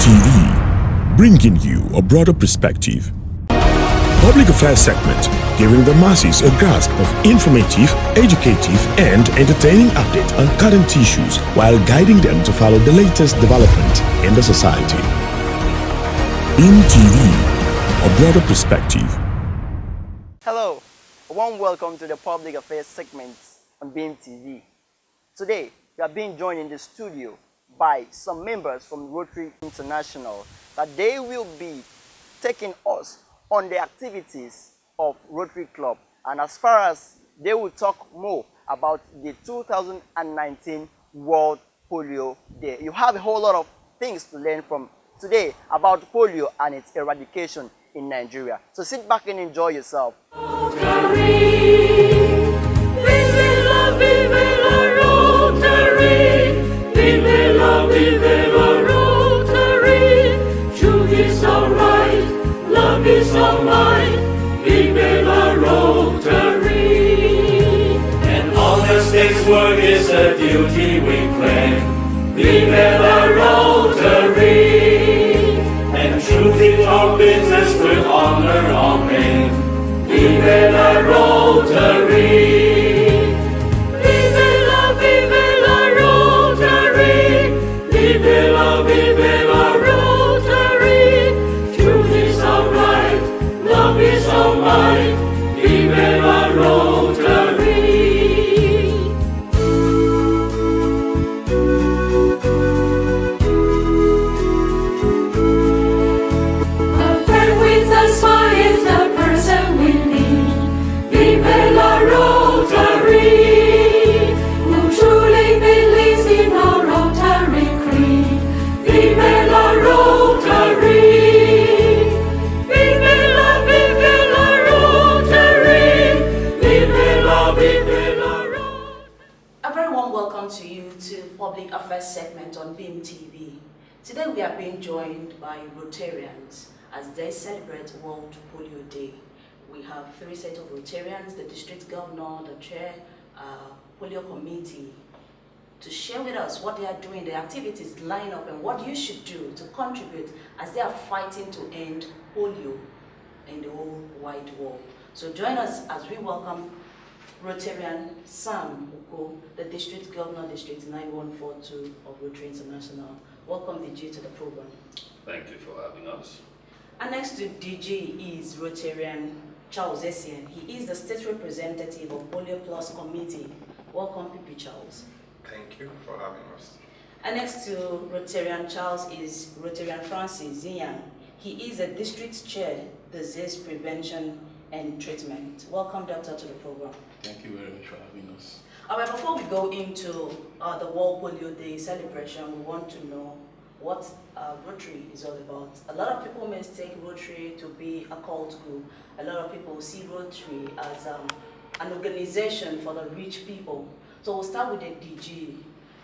TV, bringing you a broader perspective. Public affairs segment, giving the masses a grasp of informative, educative, and entertaining updates on current issues while guiding them to follow the latest development in the society. TV, a broader perspective. Hello, a warm welcome to the Public Affairs segment on Beam TV. Today, we are being joined in the studio by some members from Rotary International that they will be taking us on the activities of Rotary Club, and as far as they will talk more about the 2019 World Polio Day. You have a whole lot of things to learn from today about polio and its eradication in Nigeria. So sit back and enjoy yourself. Is all mine, vive la Rotary. And honest day's work is a duty we claim, vive la Rotary. And truth in our business will honor all men, vive la Rotary. Vive la Rotary, vive la Rotary. Truth is all right, love is all mine, vive la Rotary. A friend with a smile is the person we need, vive la Rotary. Who truly believes in our Rotary creed, vive la Rotary. Welcome to you to Public Affairs segment on Beam TV. Today we are being joined by Rotarians as they celebrate World Polio Day. We have three sets of Rotarians, the district governor, the chair, polio committee, to share with us what they are doing, the activities line up, and what you should do to contribute as they are fighting to end polio in the whole wide world. So join us as we welcome Rotarian Sam Uko, the District Governor, District 9142 of Rotary International. Welcome, DG, to the program. Thank you for having us. And next to DG is Rotarian Charles Essien. He is the State Representative of Polio Plus Committee. Welcome, PP Charles. Thank you for having us. And next to Rotarian Charles is Rotarian Francis Inyang. He is the District Chair, Disease Prevention and Treatment. Welcome, Doctor, to the program. Thank you very much for having us. But before we go into the World Polio Day celebration, we want to know what Rotary is all about. A lot of people mistake Rotary to be a cult group. A lot of people see Rotary as an organization for the rich people. So we'll start with the DG.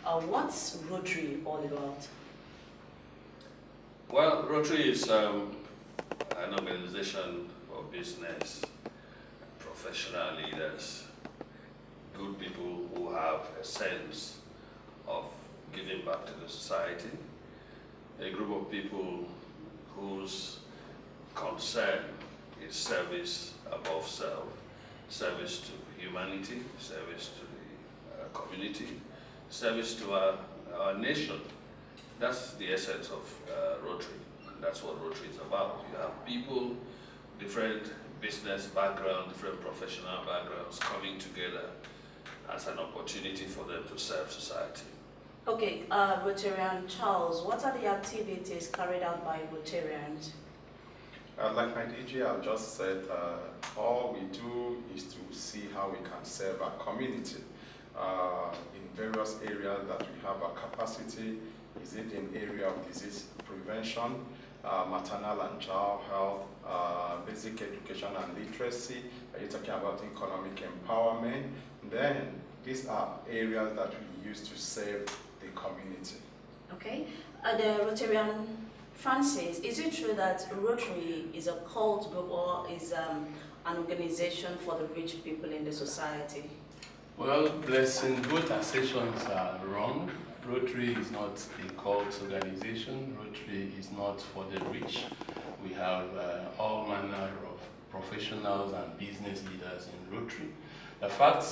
What's Rotary all about? Well, Rotary is an organization for business, professional leaders, good people who have a sense of giving back to the society, a group of people whose concern is service above self, service to humanity, service to the community, service to our nation. That's the essence of Rotary. That's what Rotary is about. You have people, different business background, different professional backgrounds coming together as an opportunity for them to serve society. Okay, Rotarian Charles, what are the activities carried out by Rotarians? Like my DG, I've just said, all we do is to see how we can serve our community in various areas that we have our capacity. Is it in area of disease prevention, maternal and child health, basic education and literacy? Are you talking about economic empowerment? Then these are areas that we use to serve the community. Okay. The Rotarian Francis, is it true that Rotary is a cult group or is an organization for the rich people in the society? Well, blessing, both assertions are wrong. Rotary is not a cult organization. Rotary is not for the rich. We have all manner of professionals and business leaders in Rotary. The fact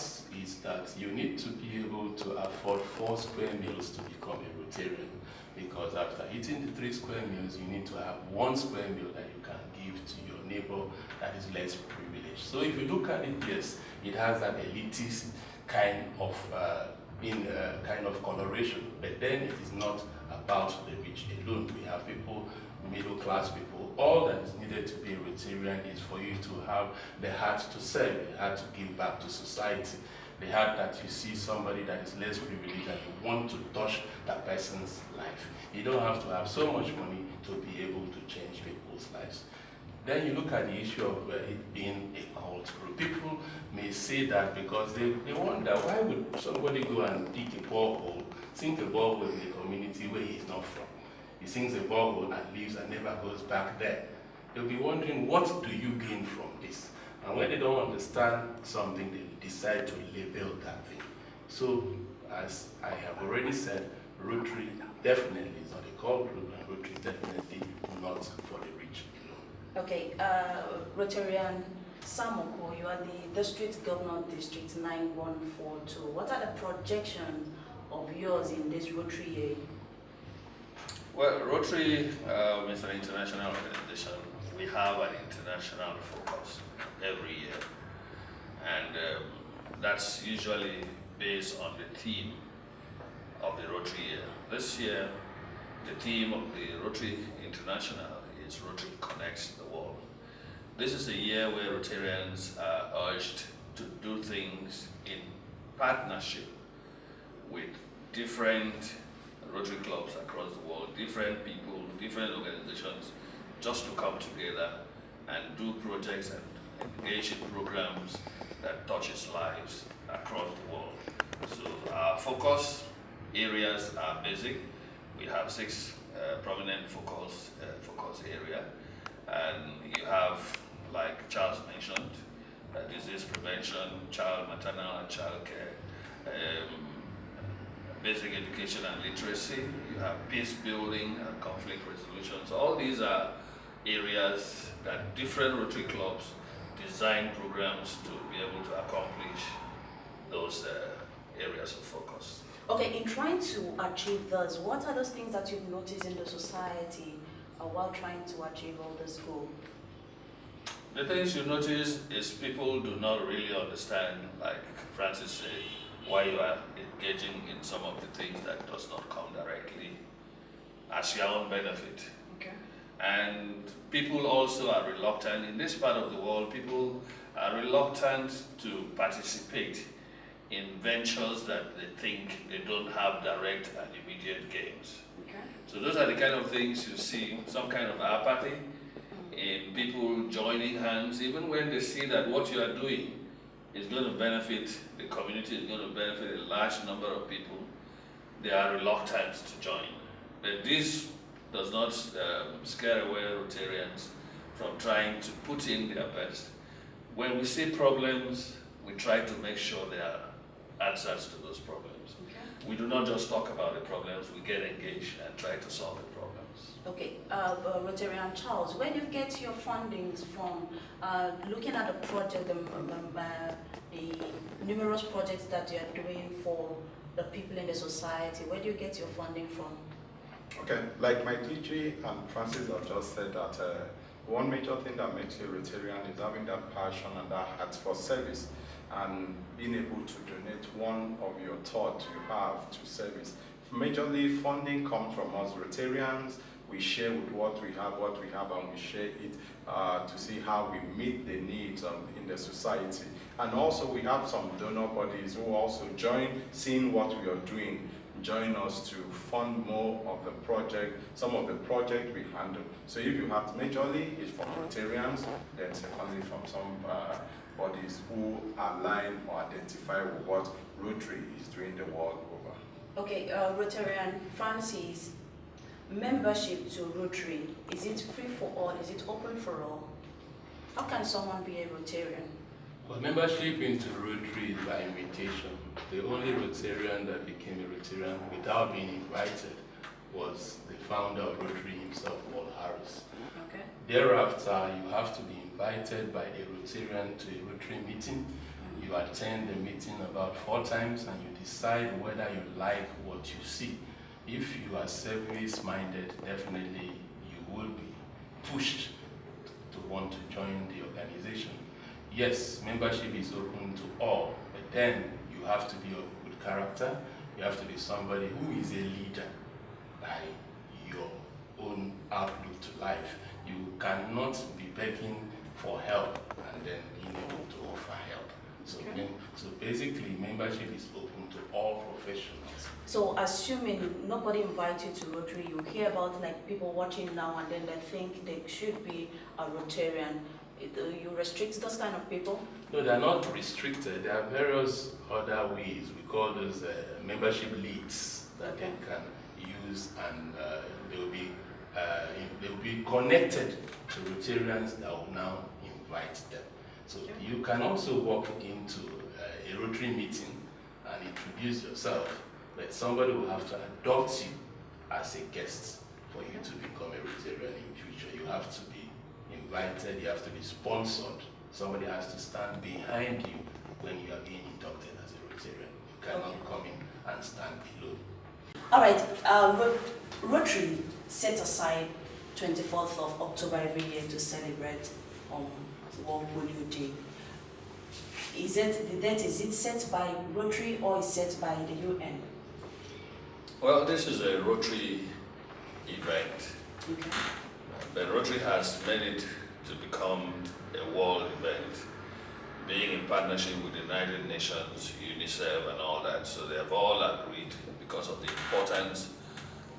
is that you need to be able to afford 4 square meals to become a Rotarian, because after eating the 3 square meals, you need to have 1 square meal that you can give to your neighbor that is less privileged. So if you look at it, yes, it has that elitist kind of coloration, but then it is not about the rich alone. We have people, middle class people. All that is needed to be a Rotarian is for you to have the heart to serve, the heart to give back to society, the heart that you see somebody that is less privileged and you want to touch that person's life. You don't have to have so much money to be able to change people's lives. Then you look at the issue of it being a cult group. People may say that because they wonder, why would somebody go and dig a borehole, sink a borehole in a community where he's not from? He sinks a borehole and leaves and never goes back there. They'll be wondering, what do you gain from this? And when they don't understand something, they decide to label that thing. So, as I have already said, Rotary definitely is not a cult group, and Rotary is definitely not for the rich alone. Okay, Rotarian Samoko, you are the District Governor, District 9142. What are the projections of yours in this Rotary year? Well, Rotary is an international organization. We have an international focus every year, and that's usually based on the theme of the Rotary year. This year, the theme of the Rotary International is Rotary Connects the World. This is a year where Rotarians are urged to do things in partnership with different Rotary clubs across the world, different people, different organizations, just to come together and do projects and engage in programs that touches lives across the world. So our focus areas are basic. We have 6 prominent focus area, and you have, like Charles mentioned, disease prevention, child maternal and child care, basic education and literacy. You have peace building and conflict resolution. So all these are areas that different Rotary clubs design programs to be able to accomplish those areas of focus. Okay, in trying to achieve this, what are those things that you've noticed in the society while trying to achieve all this goal? The things you notice is people do not really understand, like Francis said, why you are engaging in some of the things that does not come directly as your own benefit. Okay. And people also are reluctant, in this part of the world, people are reluctant to participate in ventures that they think they don't have direct and immediate gains. Okay. So those are the kind of things you see, some kind of apathy in people joining hands, even when they see that what you are doing is going to benefit the community, is going to benefit a large number of people, they are reluctant to join. But this does not scare away Rotarians from trying to put in their best. When we see problems, we try to make sure there are answers to those problems. Okay. We do not just talk about the problems, we get engaged and try to solve the problems. Okay, Rotarian Charles, where do you get your fundings from? Looking at the project, the numerous projects that you are doing for the people in the society, where do you get your funding from? Okay, like my DG and Francis have just said that one major thing that makes you a Rotarian is having that passion and that heart for service, and being able to donate one of your thoughts you have to service. Majorly, funding comes from us Rotarians. We share with what we have, and we share it to see how we meet the needs in the society. And also, we have some donor bodies who also join, seeing what we are doing, join us to fund more of the project, some of the project we handle. So if you have majorly, it's from Rotarians, then secondly from some bodies who align or identify with what Rotary is doing the world over. Okay, Rotarian Francis, membership to Rotary, is it free for all? Is it open for all? How can someone be a Rotarian? Well, membership into Rotary is by invitation. The only Rotarian that became a Rotarian without being invited was the founder of Rotary himself, Paul Harris. Okay. Thereafter, you have to be invited by a Rotarian to a Rotary meeting. You attend the meeting about 4 times and you decide whether you like what you see. If you are service-minded, definitely you will be pushed to want to join the organization. Yes, membership is open to all, but then you have to be of good character. You have to be somebody who is a leader by your own outlook to life. You cannot be begging for help and then being able to offer help. So basically, membership is open to all professionals. So assuming nobody invites you to Rotary, you hear about like people watching now and then they think they should be a Rotarian. You restrict those kind of people? No, they are not restricted. There are various other ways. We call those membership leads that they can use, and they will be connected to Rotarians that will now invite them. So you can also walk into a Rotary meeting and introduce yourself, but somebody will have to adopt you as a guest for you to become a Rotarian in future. You have to be invited, you have to be sponsored. Somebody has to stand behind you when you are being inducted as a Rotarian. You cannot come in and stand below. All right, Rotary set aside 24th of October every year to celebrate World Polio Day. Is it set by Rotary or is set by the UN? Well, this is a Rotary event. Okay. But Rotary has made it to become a world event, being in partnership with the United Nations, UNICEF and all that. So they have all agreed because of the importance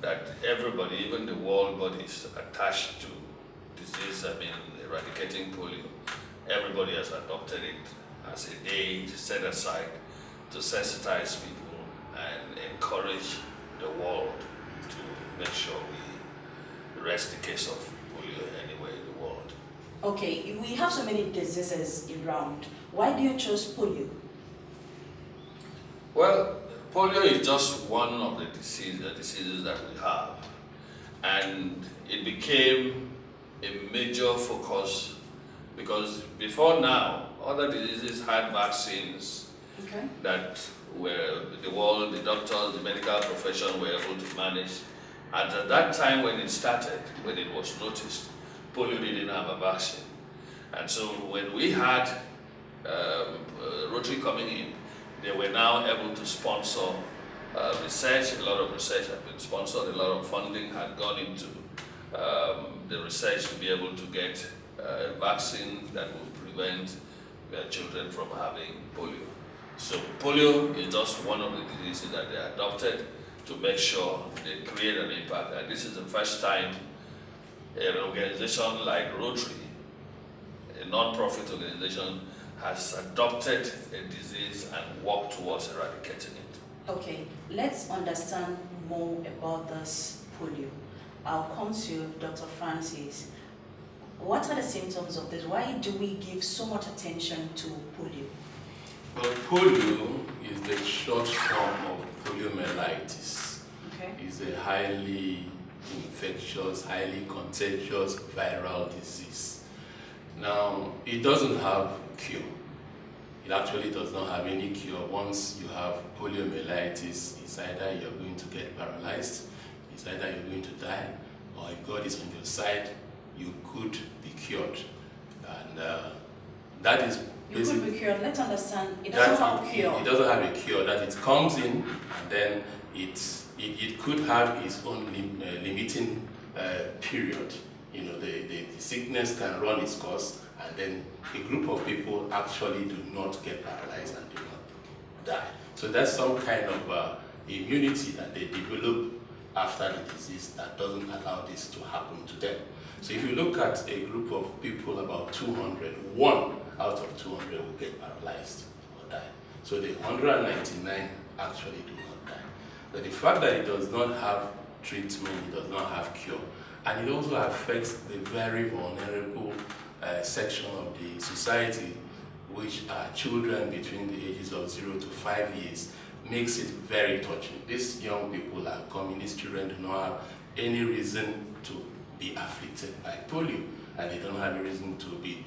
that everybody, even the world bodies attached to disease, eradicating polio, everybody has adopted it as a day set aside to sensitize people and encourage the world to make sure we arrest the case of polio anywhere in the world. Okay, we have so many diseases around. Why do you choose polio? Well, polio is just one of the diseases that we have, and it became a major focus because before now, other diseases had vaccines that were the doctors, the medical profession were able to manage. And at that time when it started, when it was noticed, polio didn't have a vaccine. And so when we had Rotary coming in, they were now able to sponsor research. A lot of research had been sponsored, a lot of funding had gone into the research to be able to get a vaccine that will prevent children from having polio. So polio is just one of the diseases that they adopted to make sure they create an impact. And this is the first time an organization like Rotary, a non-profit organization, has adopted a disease and worked towards eradicating it. Okay, let's understand more about this polio. I'll come to you, Dr. Francis. What are the symptoms of this? Why do we give so much attention to polio? Well, polio is the short form of poliomyelitis. Okay. It's a highly infectious, highly contagious viral disease. Now, it doesn't have cure. It actually does not have any cure. Once you have poliomyelitis, it's either you're going to get paralyzed, it's either you're going to die, or if God is on your side, you could be cured. And that is you could be cured. Let's understand. It doesn't have a cure. It doesn't have a cure. That it comes in, and then it could have its own limiting period. You know, the sickness can run its course, and then a group of people actually do not get paralyzed and do not die. So that's some kind of immunity that they develop after the disease that doesn't allow this to happen to them. So if you look at a group of people, about 200, 1 out of 200 will get paralyzed or die. So the 199 actually do not die. But the fact that it does not have treatment, it does not have cure, and it also affects the very vulnerable section of the society, which are children between the ages of 0 to 5 years, makes it very touching. These young people are coming, these children do not have any reason to be afflicted by polio, and they don't have a reason to be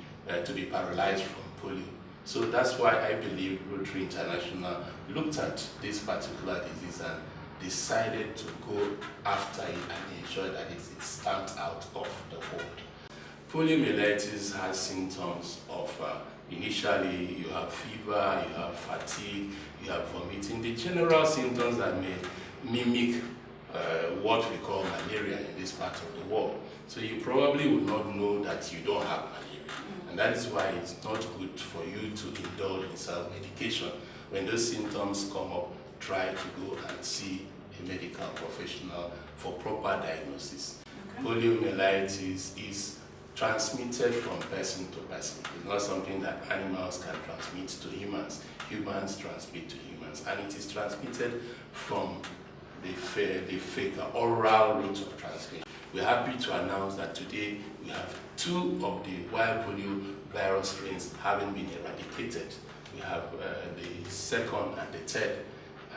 paralyzed from polio. So that's why I believe Rotary International looked at this particular disease and decided to go after it and ensure that it's stamped out of the world. Poliomyelitis has symptoms of initially you have fever, you have fatigue, you have vomiting, the general symptoms that may mimic what we call malaria in this part of the world. So you probably would not know that you don't have malaria. And that is why it's not good for you to indulge in self-medication. When those symptoms come up, try to go and see a medical professional for proper diagnosis. Okay. Poliomyelitis is transmitted from person to person. It's not something that animals can transmit to humans. Humans transmit to humans, and it is transmitted from the fecal oral route of transmission. We're happy to announce that today we have 2 of the wild polio virus strains having been eradicated. We have the second and the third,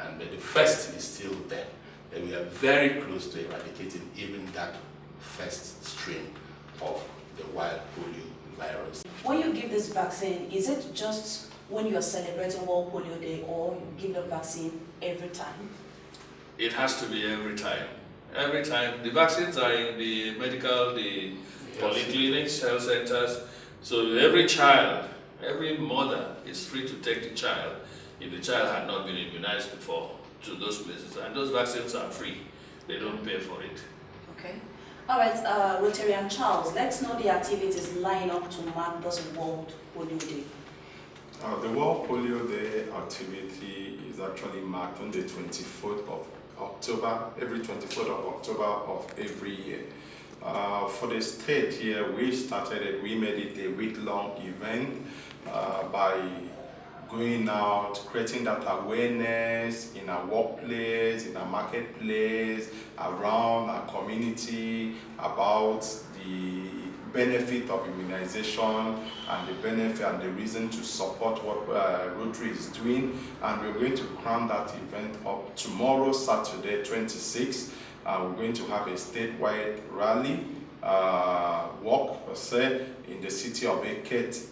and the first is still there. And we are very close to eradicating even that first strain of the wild polio virus. When you give this vaccine, is it just when you are celebrating World Polio Day, or you give the vaccine every time? It has to be every time. Every time. The vaccines are in the medical, the polyclinics, health centers. So every child, every mother is free to take the child if the child had not been immunized before to those places. And those vaccines are free. They don't pay for it. Okay. All right, Rotarian Charles, let's know the activities lined up to mark this World Polio Day. The World Polio Day activity is actually marked on the 24th of October, every 24th of October of every year. For the state here, we made it a week-long event by going out, creating that awareness in our workplace, in our marketplace, around our community, about the benefit of immunization and the benefit and the reason to support what Rotary is doing. And we're going to crown that event up tomorrow, Saturday, 26th. We're going to have a statewide rally, walk per se, in the city of Eket.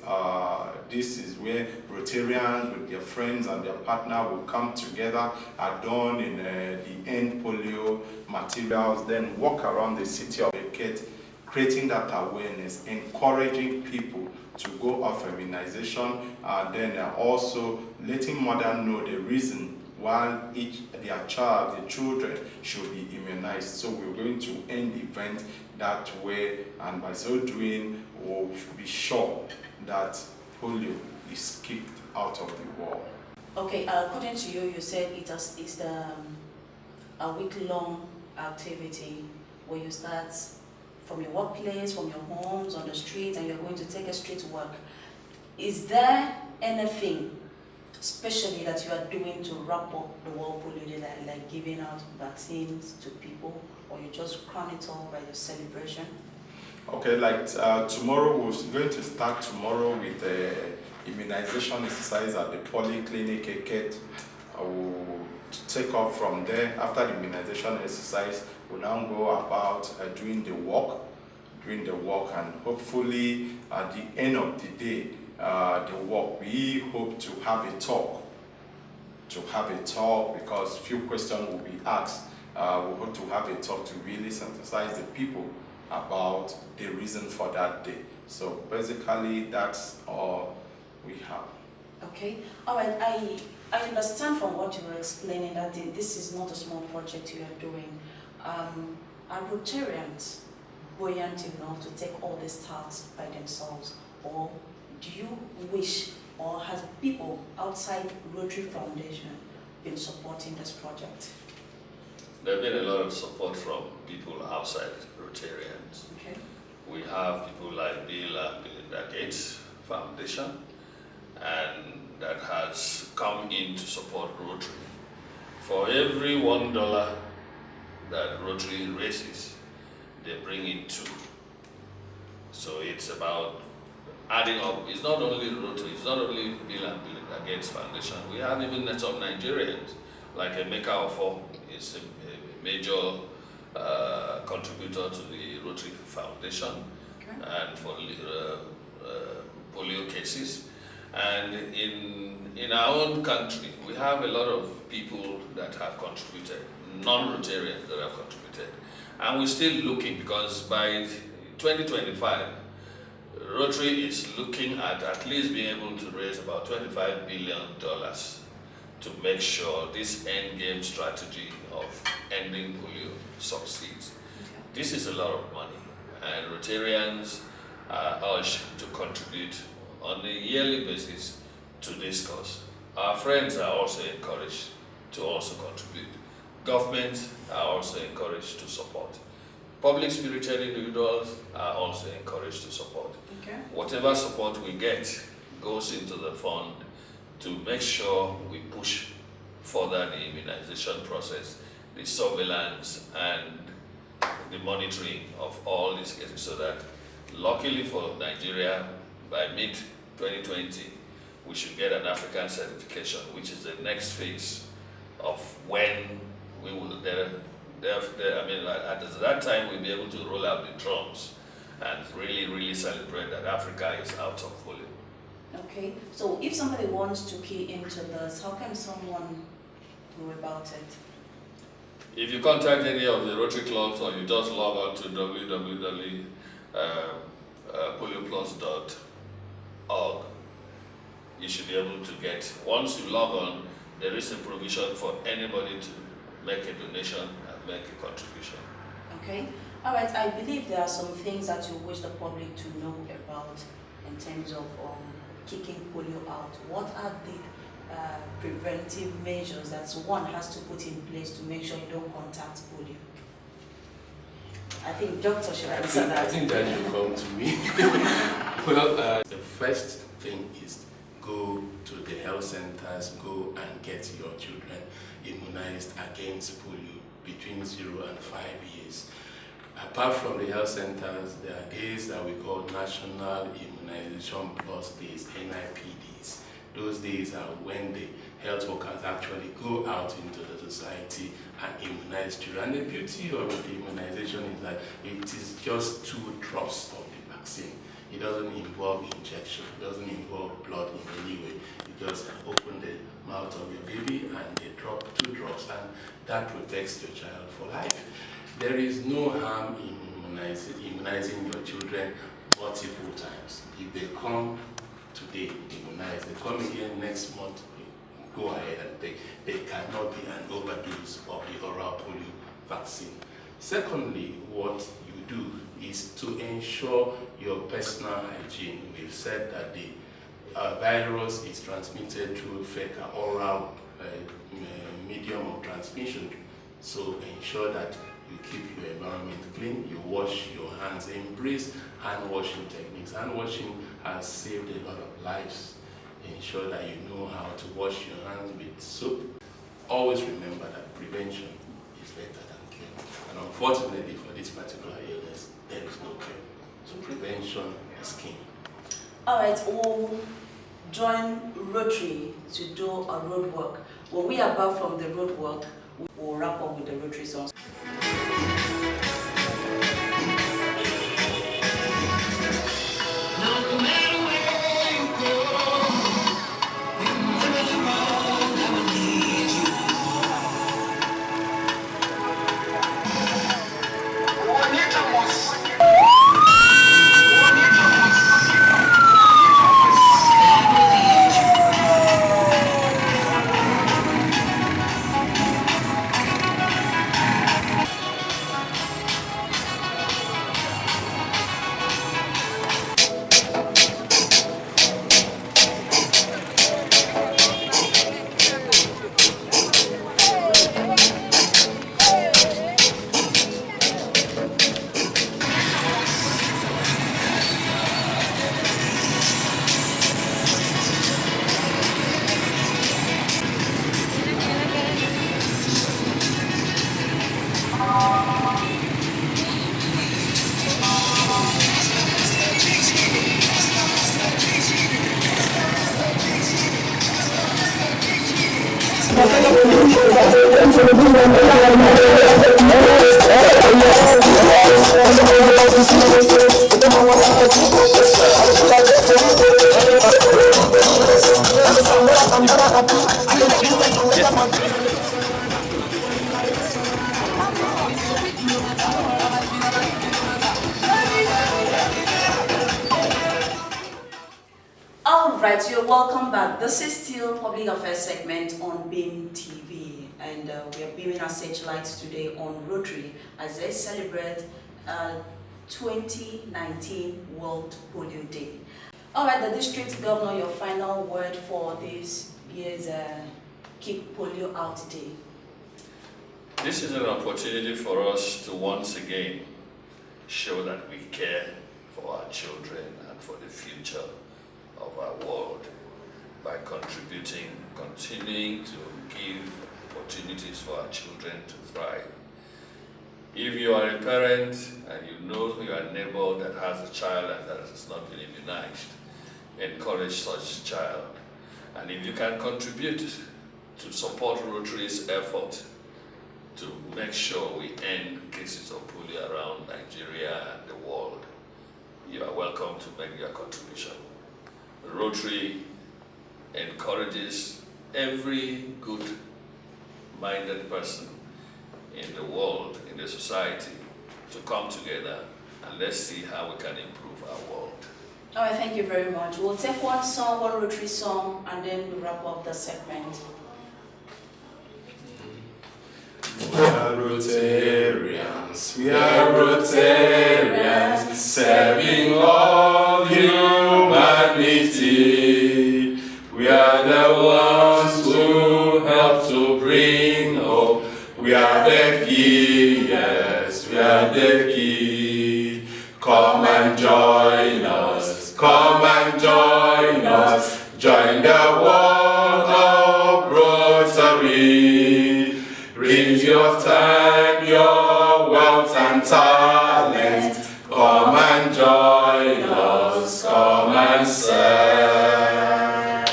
This is where Rotarians with their friends and their partner will come together, adorn in the End Polio materials, then walk around the city of Eket, creating that awareness, encouraging people to go off immunization, then also letting mothers know the reason why their child, the children, should be immunized. So we're going to end the event that way, and by so doing, we'll be sure that polio is kicked out of the world. Okay, according to you, you said it's a week-long activity where you start from your workplace, from your homes, on the streets, and you're going to take a street to work. Is there anything especially that you are doing to wrap up the World Polio Day, like giving out vaccines to people, or you just crown it all by your celebration? Okay, like tomorrow, we're going to start tomorrow with the immunization exercise at the Polyclinic Eket. We'll take off from there. After the immunization exercise, we'll now go about doing the walk, and hopefully at the end of the day, the walk, we hope to have a talk, because few questions will be asked. We hope to have a talk to really sensitize the people about the reason for that day. So basically, that's all we have. Okay, all right. I understand from what you were explaining that this is not a small project you are doing. Are Rotarians buoyant enough to take all these tasks by themselves, or do you wish, or has people outside Rotary Foundation been supporting this project? There have been a lot of support from people outside Rotarians. Okay. We have people like Bill and Melinda Gates Foundation, and that has come in to support Rotary. For every $1 that Rotary raises, they bring in 2. So it's about adding up. It's not only Rotary, it's not only Bill and Bill Gates Foundation. We have even some Nigerians, like Emeka Ofo is a major contributor to the Rotary Foundation, okay, and for polio cases. And in our own country, we have a lot of people that have contributed, non-Rotarians that have contributed. And we're still looking, because by 2025, Rotary is looking at least being able to raise about $25 billion to make sure this end game strategy of ending polio succeeds. Okay. This is a lot of money, and Rotarians are urged to contribute on a yearly basis to this cause. Our friends are also encouraged to also contribute. Governments are also encouraged to support. Public spirited individuals are also encouraged to support. Okay. Whatever support we get goes into the fund to make sure we push further the immunization process, the surveillance, and the monitoring of all these cases, so that luckily for Nigeria, by mid-2020, we should get an African certification, which is the next phase of when we will, at that time, we'll be able to roll out the drums and really celebrate that Africa is out of polio. Okay, so if somebody wants to key into this, how can someone know about it? If you contact any of the Rotary clubs, or you just log on to www.polioplus.org, you should be able to get, once you log on, there is a provision for anybody to make a donation and make a contribution. Okay, all right, I believe there are some things that you wish the public to know about in terms of kicking polio out. What are the preventive measures that one has to put in place to make sure you don't contact polio? I think doctor should answer that. I think that should come to me. Well, the first thing is go to the health centers, go and get your children immunized against polio between 0 and 5 years. Apart from the health centers, there are days that we call National Immunization Plus Days, NIPDs. Those days are when the health workers actually go out into the society and immunize children. And the beauty of the immunization is that it is just 2 drops of the vaccine. It doesn't involve injection, it doesn't involve blood in any way. You just open the mouth of your baby and they drop 2 drops, and that protects your child for life. There is no harm in immunizing your children multiple times. If they come today, immunize, they come again next month, go ahead and take. They cannot be an overdose of the oral polio vaccine. Secondly, what you do is to ensure your personal hygiene. We've said that the virus is transmitted through fecal oral medium of transmission. So ensure that you keep your environment clean, you wash your hands, embrace hand washing techniques. Hand washing has saved a lot of lives. Ensure that you know how to wash your hands with soap. Always remember that prevention is better than cure. And unfortunately for this particular illness, there is no cure. So prevention is king. All right, we'll join Rotary to do a road work. When we are back from the road work, we'll wrap up with the Rotary songs. Alright, you're welcome back. This is still Public Affairs segment on BIM TV, and we are beaming our searchlights today on Rotary as they celebrate 2019 World Polio Day. Alright, the District Governor, your final word for this year's Keep Polio Out Day. This is an opportunity for us to once again show that we care for our children and for the future of our world by continuing to give opportunities for our children to thrive. If you are a parent and you know your neighbor that has a child and that has not been immunized, encourage such child. And if you can contribute to support Rotary's effort to make sure we end cases of polio around Nigeria and the world, you are welcome to make your contribution. Rotary encourages every good-minded person in the world, in the society, to come together and let's see how we can improve our world. All right, thank you very much. We'll take one song, one Rotary song, and then we'll wrap up the segment. We are Rotarians, we are Rotarians, serving all humanity. We are the ones who help to bring hope. We are the key, yes, we are the key. Come and join us, come and join us. Join the world of Rotary. Bring your time, your wealth and talent. Come and join us, come and serve.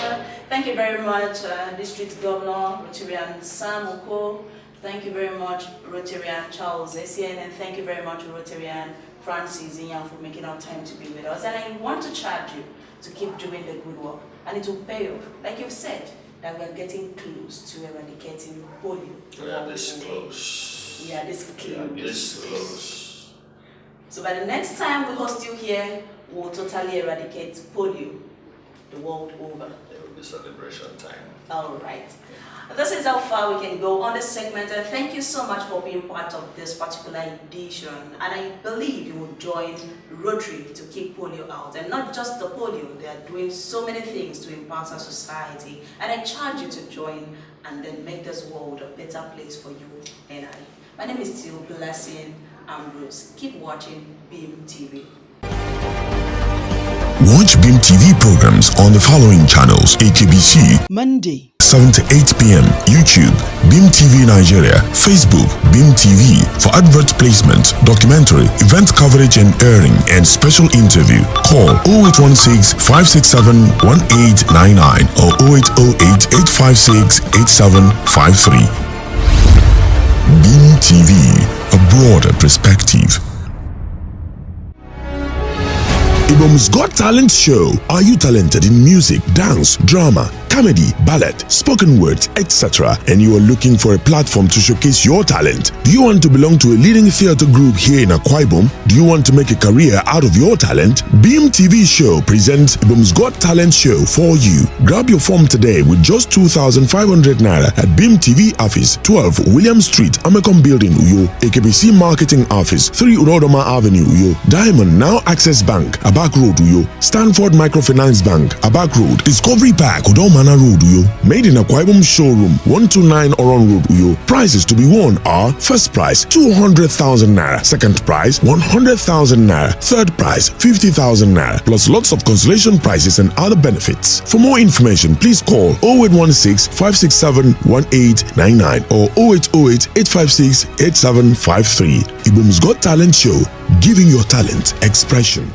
Thank you very much, District Governor Rotarian Sam Oko. Thank you very much, Rotarian Charles Essien, and thank you very much, Rotarian Francis Inyang, for making our time to be with us. And I want to charge you to keep doing the good work, and it will pay off. Like you've said, that we're getting close to eradicating polio. We are this close. We are this close. We are this close. So by the next time we host you here, we'll totally eradicate polio the world over. It will be celebration time. All right. This is how far we can go on this segment, and thank you so much for being part of this particular edition. And I believe you will join Rotary to keep polio out, and not just the polio. They are doing so many things to impact our society, and I charge you to join and then make this world a better place for you and I. My name is still Blessing Ambrose. Keep watching BIM TV. Watch BIM TV programs on the following channels: AKBC, Monday, 7 to 8 p.m. YouTube, BIM TV Nigeria, Facebook, BIM TV. For advert placement, documentary, event coverage and airing, and special interview, call 0816 567 1899 or 0808 856 8753. BIM TV, a broader perspective. Ibom's Got Talent show. Are you talented in music, dance, drama, comedy, ballet, spoken words, etc., and you are looking for a platform to showcase your talent? Do you want to belong to a leading theater group here in Akwa Ibom? Do you want to make a career out of your talent? BIM TV show presents Ibom's Got Talent show for you. Grab your form today with just 2,500 naira at BIM TV office, 12 William Street, Amecom Building, Uyo, AKBC Marketing Office, 3 Urodoma Avenue, Uyo, Diamond Now Access Bank, Abak Road, Uyo, Stanford Microfinance Bank, Abak Road, Discovery Park, Udomana Road, Uyo. Made in Akwa Ibom Showroom, 129 Oron Road, Uyo. Prizes to be won are: first prize 200,000 naira, second prize 100,000 naira, third prize 50,000 naira, plus lots of consolation prizes and other benefits. For more information, please call 0816 567 1899 or 0808 856 8753. Ibom's Got Talent show, giving your talent expression.